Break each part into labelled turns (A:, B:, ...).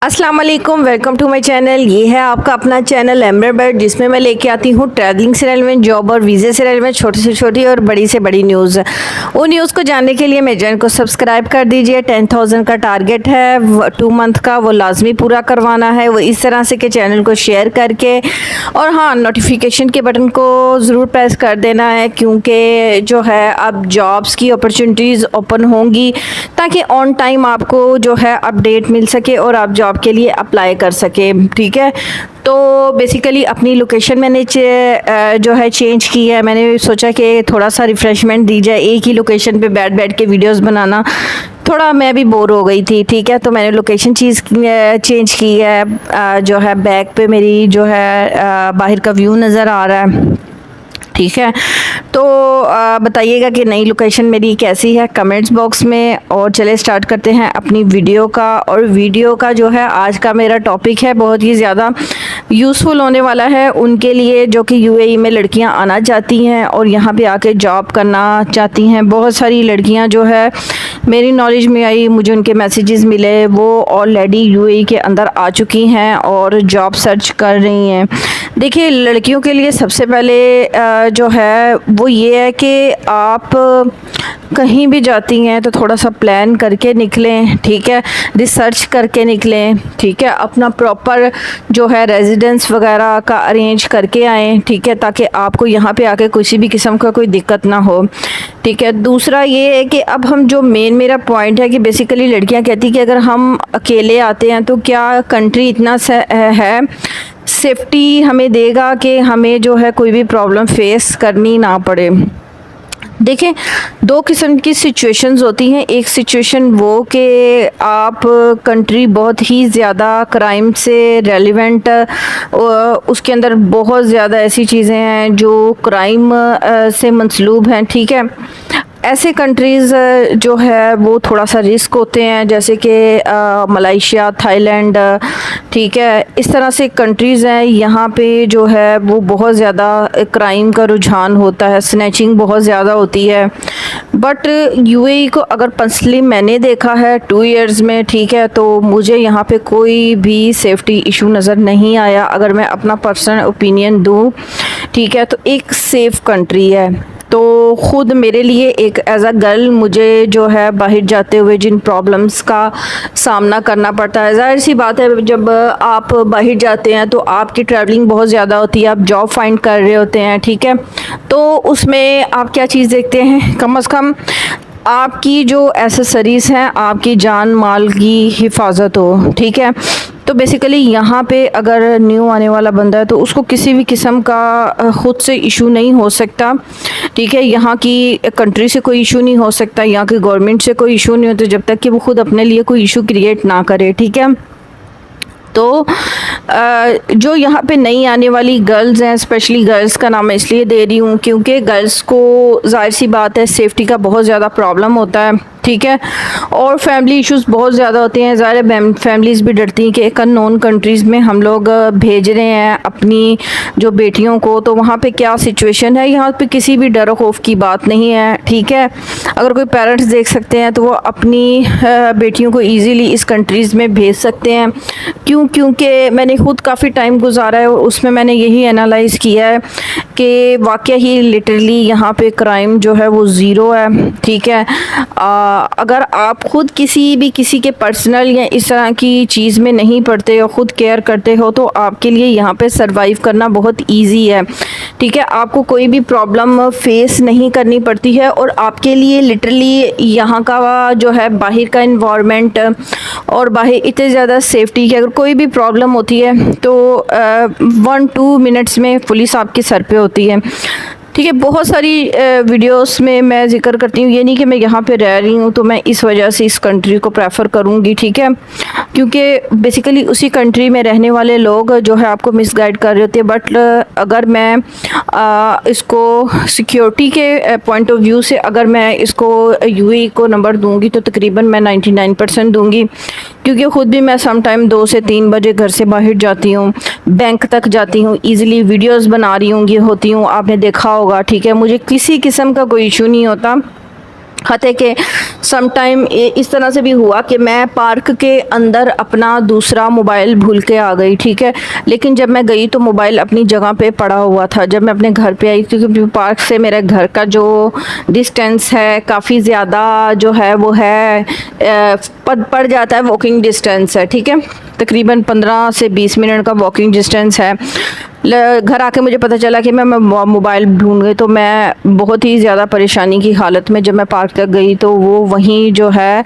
A: अस्सलाम वालेकुम, welcome to my channel. ये है आपका अपना चैनल एम्बर बर्ड, जिसमें मैं लेके आती हूँ ट्रैवलिंग से रेलेवेंट, जॉब और वीज़े से रेलेवेंट छोटी से छोटी और बड़ी से बड़ी न्यूज़। वो न्यूज़ को जानने के लिए मेरे चैनल को सब्सक्राइब कर दीजिए। 10,000 का टारगेट है 2 मंथ का, वो लाजमी पूरा करवाना है। वो इस तरह से कि चैनल को शेयर करके और हाँ, नोटिफिकेशन के बटन को ज़रूर प्रेस कर देना है, क्योंकि जो है अब जॉब्स की अपॉर्चुनिटीज़ ओपन होंगी ताकि ऑन टाइम आपको जो है अपडेट मिल सके और आप जॉब के लिए अप्लाई कर सके। ठीक है, तो बेसिकली अपनी लोकेशन मैंने जो है चेंज की है। मैंने सोचा कि थोड़ा सा रिफ़्रेशमेंट दी जाए, एक ही लोकेशन पे बैठ बैठ के वीडियोस बनाना थोड़ा मैं भी बोर हो गई थी। ठीक है, तो मैंने लोकेशन चेंज की है। जो है बैक पे मेरी जो है बाहर का व्यू नज़र आ रहा है। ठीक है, तो बताइएगा कि नई लोकेशन मेरी कैसी है कमेंट्स बॉक्स में। और चले स्टार्ट करते हैं अपनी वीडियो का। और वीडियो का जो है आज का मेरा टॉपिक है बहुत ही ज़्यादा यूज़फुल होने वाला है उनके लिए जो कि यूएई में लड़कियां आना चाहती हैं और यहाँ पे आके जॉब करना चाहती हैं। बहुत सारी लड़कियां जो है मेरी नॉलेज में आई, मुझे उनके मैसेजेस मिले, वो ऑलरेडी यूएई के अंदर आ चुकी हैं और जॉब सर्च कर रही हैं। देखिए, लड़कियों के लिए सबसे पहले जो है वो ये है कि आप कहीं भी जाती हैं तो थोड़ा सा प्लान करके निकलें। ठीक है, रिसर्च करके निकलें। ठीक है, अपना प्रॉपर जो है रेजिडेंस वगैरह का अरेंज करके आएँ। ठीक है, ताकि आपको यहाँ पे आके किसी भी किस्म का कोई दिक्कत ना हो। ठीक है, दूसरा ये है कि अब हम जो मेरा पॉइंट है कि बेसिकली लड़कियाँ कहती हैं कि अगर हम अकेले आते हैं तो क्या कंट्री इतना है सेफ्टी हमें देगा कि हमें जो है कोई भी प्रॉब्लम फेस करनी ना पड़े। देखें, दो किस्म की सिचुएशंस होती हैं। एक सिचुएशन वो कि आप कंट्री बहुत ही ज़्यादा क्राइम से रेलिवेंट, उसके अंदर बहुत ज़्यादा ऐसी चीज़ें हैं जो क्राइम से मंसलूब हैं। ठीक है, ऐसे कंट्रीज़ जो है वो थोड़ा सा रिस्क होते हैं, जैसे कि मलेशिया, थाईलैंड। ठीक है, इस तरह से कंट्रीज़ हैं, यहाँ पे जो है वो बहुत ज़्यादा क्राइम का रुझान होता है, स्नैचिंग बहुत ज़्यादा होती है। बट यूएई को अगर पर्सनली मैंने देखा है 2 इयर्स में, ठीक है, तो मुझे यहाँ पे कोई भी सेफ्टी इशू नज़र नहीं आया। अगर मैं अपना पर्सनल ओपिनियन दूँ, ठीक है, तो एक सेफ़ कंट्री है। तो ख़ुद मेरे लिए एक एज अ गर्ल मुझे जो है बाहर जाते हुए जिन प्रॉब्लम्स का सामना करना पड़ता है, ज़ाहिर सी बात है जब आप बाहर जाते हैं तो आपकी ट्रैवलिंग बहुत ज़्यादा होती है, आप जॉब फाइंड कर रहे होते हैं। ठीक है, तो उसमें आप क्या चीज़ देखते हैं, कम से कम आपकी जो एसेसरीज़ हैं, आपकी जान माल की हिफाजत हो। ठीक है, तो बेसिकली यहाँ पे अगर न्यू आने वाला बंदा है तो उसको किसी भी किस्म का ख़ुद से इशू नहीं हो सकता। ठीक है, यहाँ की कंट्री से कोई इशू नहीं हो सकता, यहाँ की गवर्नमेंट से कोई इशू नहीं होता जब तक कि वो ख़ुद अपने लिए कोई इशू क्रिएट ना करे। ठीक है, तो जो यहाँ पे नई आने वाली गर्ल्स हैं, स्पेशली गर्ल्स का नाम मैं इसलिए दे रही हूँ क्योंकि गर्ल्स को ज़ाहिर सी बात है सेफ्टी का बहुत ज़्यादा प्रॉब्लम होता है। ठीक है, और फैमिली इश्यूज़ बहुत ज़्यादा होते हैं। ज़ाहिर फैमिलीज़ भी डरती हैं कि एक अननोन कंट्रीज़ में हम लोग भेज रहे हैं अपनी जो बेटियों को, तो वहाँ पे क्या सिचुएशन है। यहाँ पे किसी भी डर खौफ की बात नहीं है। ठीक है, अगर कोई पेरेंट्स देख सकते हैं तो वो अपनी बेटियों को ईज़िली इस कंट्रीज़ में भेज सकते हैं। क्योंकि मैंने ख़ुद काफ़ी टाइम गुजारा है और उसमें मैंने यही एनालाइज़ किया है कि वाकई ही लिटरली यहाँ पे क्राइम जो है वो ज़ीरो है। ठीक है, अगर आप ख़ुद किसी के पर्सनल या इस तरह की चीज़ में नहीं पड़ते हो, ख़ुद केयर करते हो, तो आपके लिए यहाँ पे सरवाइव करना बहुत इजी है। ठीक है, आपको कोई भी प्रॉब्लम फेस नहीं करनी पड़ती है और आपके लिए लिटरली यहाँ का जो है बाहर का इन्वायरमेंट और बाहर इतने ज़्यादा सेफ्टी की अगर कोई भी प्रॉब्लम होती है तो 1-2 मिनट्स में पुलिस आपके सर पे होती है। ठीक है, बहुत सारी वीडियोस में मैं जिक्र करती हूँ, ये नहीं कि मैं यहाँ पे रह रही हूँ तो मैं इस वजह से इस कंट्री को प्रेफर करूँगी। ठीक है, क्योंकि बेसिकली उसी कंट्री में रहने वाले लोग जो है आपको मिसगाइड कर रहे होते हैं। बट अगर मैं इसको सिक्योरिटी के पॉइंट ऑफ व्यू से अगर मैं इसको यूएई को नंबर दूँगी तो तकरीबन मैं 99% दूँगी, क्योंकि ख़ुद भी मैं सम टाइम 2 से 3 बजे घर से बाहर जाती हूँ, बैंक तक जाती हूँ, ईज़िली वीडियोज़ बना रही होती हूँ, आपने देखा होगा। ठीक है, मुझे किसी किस्म का कोई इशू नहीं होता। हते के सम टाइम इस तरह से भी हुआ कि मैं पार्क के अंदर अपना दूसरा मोबाइल भूल के आ गई, ठीक है। लेकिन जब मैं गई तो मोबाइल अपनी जगह पे पड़ा हुआ था। जब मैं अपने घर पे आई, क्योंकि पार्क से मेरे घर का जो डिस्टेंस है काफ़ी ज़्यादा जो है वो है पड़ जाता है, वॉकिंग डिस्टेंस है, ठीक है। तकरीबन 15 से 20 मिनट का वॉकिंग डिस्टेंस है। घर आके मुझे पता चला कि मैं मोबाइल ढूंढ गई, तो मैं बहुत ही ज़्यादा परेशानी की हालत में जब मैं पार्क तक गई तो वो वहीं जो है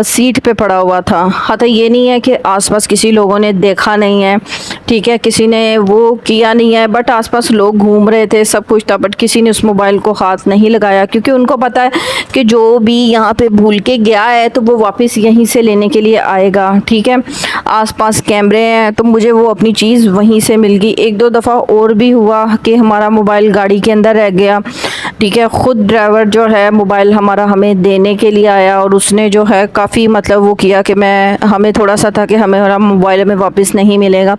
A: सीट पे पड़ा हुआ था। हाँ, तो ये नहीं है कि आसपास किसी लोगों ने देखा नहीं है, ठीक है, किसी ने वो किया नहीं है, बट आसपास लोग घूम रहे थे, सब कुछ था, बट किसी ने उस मोबाइल को हाथ नहीं लगाया, क्योंकि उनको पता है कि जो भी यहाँ पे भूल के गया है तो वो वापस यहीं से लेने के लिए आएगा, ठीक है। आसपास कैमरे हैं तो मुझे वो अपनी चीज़ वहीं से मिल गई। एक दो दफ़ा और भी हुआ कि हमारा मोबाइल गाड़ी के अंदर रह गया, ठीक है। ख़ुद ड्राइवर जो है मोबाइल हमारा हमें देने के लिए आया और उसने जो है काफ़ी मतलब वो किया कि हमें थोड़ा सा था कि हमारा मोबाइल हमें वापस नहीं मिलेगा।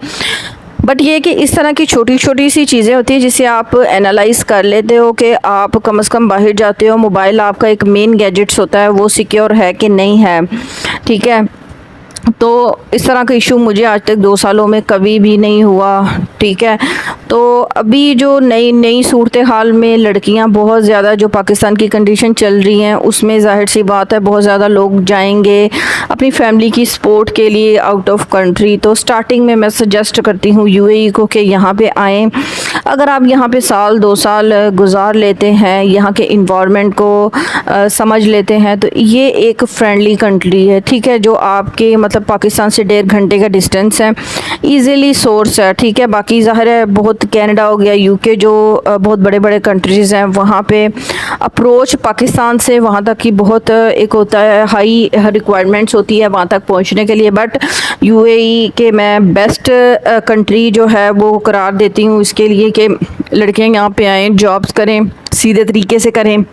A: बट ये कि इस तरह की छोटी छोटी सी चीज़ें होती हैं जिसे आप एनालाइज़ कर लेते हो कि आप कम से कम बाहर जाते हो, मोबाइल आपका एक मेन गैजेट्स होता है, वो सिक्योर है कि नहीं है, ठीक है। तो इस तरह का इशू मुझे आज तक 2 सालों में कभी भी नहीं हुआ, ठीक है। तो अभी जो नई सूरत हाल में लड़कियां बहुत ज़्यादा, जो पाकिस्तान की कंडीशन चल रही हैं उसमें ज़ाहिर सी बात है बहुत ज़्यादा लोग जाएंगे अपनी फैमिली की सपोर्ट के लिए आउट ऑफ कंट्री। तो स्टार्टिंग में मैं सजेस्ट करती हूँ यूएई को कि यहाँ पे आएँ। अगर आप यहाँ पे साल 2 साल गुजार लेते हैं, यहाँ के इन्वायरमेंट को समझ लेते हैं, तो ये एक फ्रेंडली कंट्री है, ठीक है, जो आपके मतलब पाकिस्तान से 1.5 घंटे का डिस्टेंस है, इजीली सोर्स है, ठीक है। बाकी ज़ाहिर है बहुत कनाडा हो गया, यूके, जो बहुत बड़े बड़े कंट्रीज़ हैं, वहाँ पे अप्रोच पाकिस्तान से वहाँ तक की बहुत एक होता है, हाई रिक्वायरमेंट्स होती है वहाँ तक पहुँचने के लिए। बट यूएई के मैं बेस्ट कंट्री जो है वो करार देती हूँ इसके लिए कि लड़कियाँ यहाँ पे आएँ, जॉब्स करें, सीधे तरीके से करें,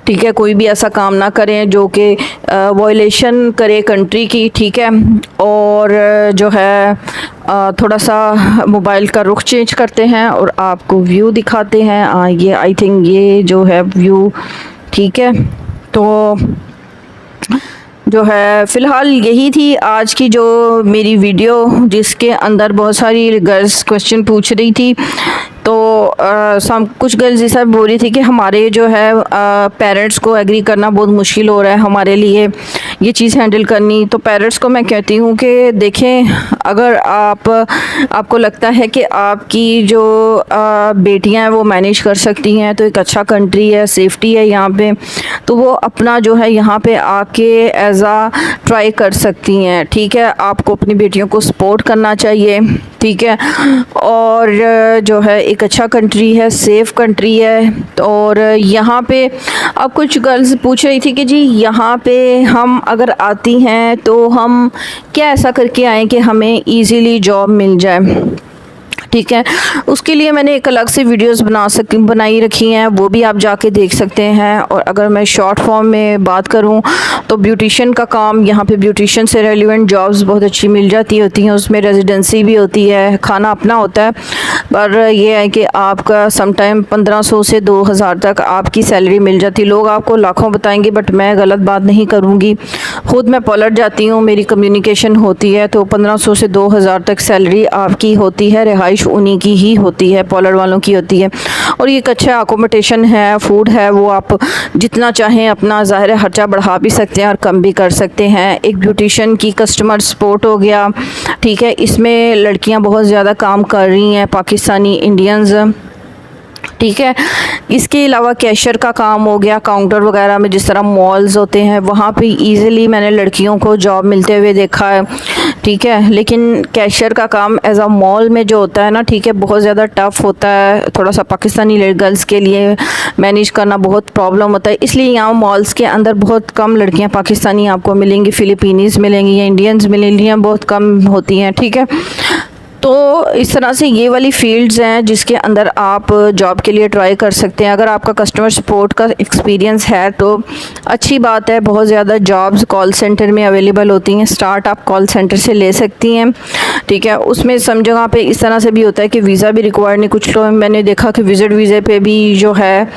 A: ठीक है। कोई भी ऐसा काम ना करें जो कि वायलेशन करे कंट्री की, ठीक है। और जो है थोड़ा सा मोबाइल का रुख चेंज करते हैं और आपको व्यू दिखाते हैं। ये आई थिंक ये जो है व्यू, ठीक है। तो जो है फ़िलहाल यही थी आज की जो मेरी वीडियो, जिसके अंदर बहुत सारी गर्ल्स क्वेश्चन पूछ रही थी। तो कुछ गर्ल्स ऐसा बोल रही थी कि हमारे जो है पेरेंट्स को एग्री करना बहुत मुश्किल हो रहा है हमारे लिए ये चीज़ हैंडल करनी। तो पेरेंट्स को मैं कहती हूँ कि देखें, अगर आपको लगता है कि आपकी जो बेटियां हैं वो मैनेज कर सकती हैं, तो एक अच्छा कंट्री है, सेफ्टी है यहाँ पे, तो वो अपना जो है यहाँ पे आके एज आ ट्राई कर सकती हैं, ठीक है। आपको अपनी बेटियों को सपोर्ट करना चाहिए, ठीक है। और जो है एक अच्छा कंट्री है, सेफ़ कंट्री है। और यहाँ पे अब कुछ गर्ल्स पूछ रही थी कि जी यहाँ पे हम अगर आती हैं तो हम क्या ऐसा करके आएँ कि हमें इजीली जॉब मिल जाए, ठीक है। उसके लिए मैंने एक अलग से वीडियोस बनाई रखी हैं, वो भी आप जाके देख सकते हैं। और अगर मैं शॉर्ट फॉर्म में बात करूं तो ब्यूटिशियन का काम, यहाँ पे ब्यूटिशियन से रेलिवेंट जॉब्स बहुत अच्छी मिल जाती होती हैं, उसमें रेजिडेंसी भी होती है, खाना अपना होता है। पर यह है कि आपका समटाइम 1500 से 2000 तक आपकी सैलरी मिल जाती। लोग आपको लाखों बताएंगे, बट मैं गलत बात नहीं करूँगी। ख़ुद मैं पॉलर जाती हूँ, मेरी कम्युनिकेशन होती है, तो 1500 से 2000 तक सैलरी आपकी होती है। रिहाइश उन्हीं की ही होती है, पॉलर वालों की होती है। और ये एक अच्छा अकोमोडेशन है, फूड है, वो आप जितना चाहें अपना ज़ाहिर है खर्चा बढ़ा भी सकते हैं और कम भी कर सकते हैं। एक ब्यूटिशियन की कस्टमर सपोर्ट हो गया, ठीक है। इसमें लड़कियां बहुत ज़्यादा काम कर रही हैं, पाकिस्तानी इंडियंस, ठीक है। इसके अलावा कैशियर का काम हो गया, काउंटर वगैरह में जिस तरह मॉल्स होते हैं वहाँ पे इजीली मैंने लड़कियों को जॉब मिलते हुए देखा है, ठीक है। लेकिन कैशियर का काम एज अ मॉल में जो होता है ना, ठीक है, बहुत ज़्यादा टफ़ होता है, थोड़ा सा पाकिस्तानी गर्ल्स के लिए मैनेज करना बहुत प्रॉब्लम होता है। इसलिए यहाँ मॉल्स के अंदर बहुत कम लड़कियाँ पाकिस्तानी आपको मिलेंगी, फ़िलिपीनीज़ मिलेंगी या इंडियंस मिलेंगी, बहुत कम होती हैं, ठीक है। तो इस तरह से ये वाली फील्ड्स हैं जिसके अंदर आप जॉब के लिए ट्राई कर सकते हैं। अगर आपका कस्टमर सपोर्ट का एक्सपीरियंस है तो अच्छी बात है, बहुत ज़्यादा जॉब्स कॉल सेंटर में अवेलेबल होती हैं, स्टार्ट आप कॉल सेंटर से ले सकती हैं, ठीक है। उसमें सम जगह पे इस तरह से भी होता है कि वीज़ा भी रिक्वायर्ड नहीं, कुछ लोग मैंने देखा कि विज़िट वीज़े पे भी जो है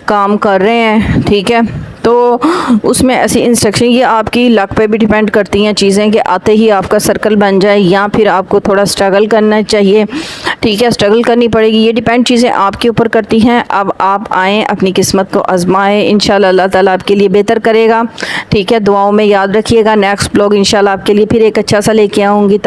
A: काम कर रहे हैं, ठीक है। तो उसमें ऐसी इंस्ट्रक्शन, ये आपकी लक पे भी डिपेंड करती हैं चीज़ें कि आते ही आपका सर्कल बन जाए या फिर आपको थोड़ा स्ट्रगल करना चाहिए, ठीक है, स्ट्रगल करनी पड़ेगी। ये डिपेंड चीज़ें आपके ऊपर करती हैं। अब आप आएँ, अपनी किस्मत को आजमाएं, इंशाल्लाह अल्लाह ताला आपके लिए बेहतर करेगा, ठीक है। दुआओं में याद रखिएगा। नेक्स्ट ब्लॉग इंशाल्लाह आपके लिए फिर एक अच्छा सा लेके आऊँगी।